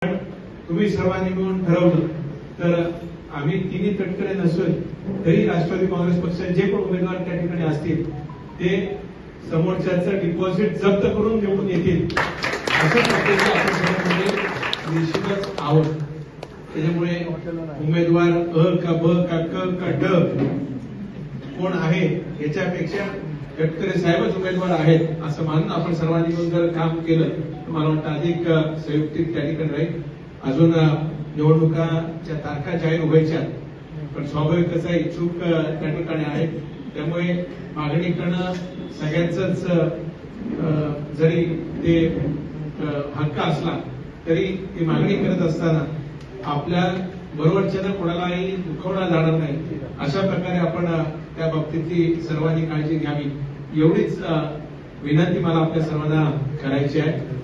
तुम्ही सर्वांनी मिळून ठरवलं तर आम्ही तिन्ही तटकरे नसून तरी राष्ट्रवादी काँग्रेस पक्षाचे जे पण उमेदवार त्या ठिकाणी असतील ते समोरच्याचं डिपॉझिट जप्त करून निवडून येतील अशा पद्धतीने आपण निश्चितच आहोत। त्याच्यामुळे उमेदवार अ का ब का क का ड कोण आहे याच्यापेक्षा तटकरे साहेबच उमेदवार आहेत असं मानून आपण सर्वांनी मिळून जर काम केलं तर मला वाटतं अधिक संयुक्तिक त्या ठिकाणी राहील। अजून निवडणुकाच्या तारखा जाहीर व्हायच्या पण स्वाभाविकच आहे इच्छुक त्या ठिकाणी आहेत त्यामुळे मागणी करणं सगळ्यांचंच जरी ते हक्क असला तरी ती मागणी करत असताना आपल्या बरोबरच्या कोणालाही दुखवला जाणार नाही अशा प्रकारे आपण त्या बाबतीतली सर्वांनी काळजी घ्यावी एवढीच विनंती मला आपल्या सर्वांना करायची आहे।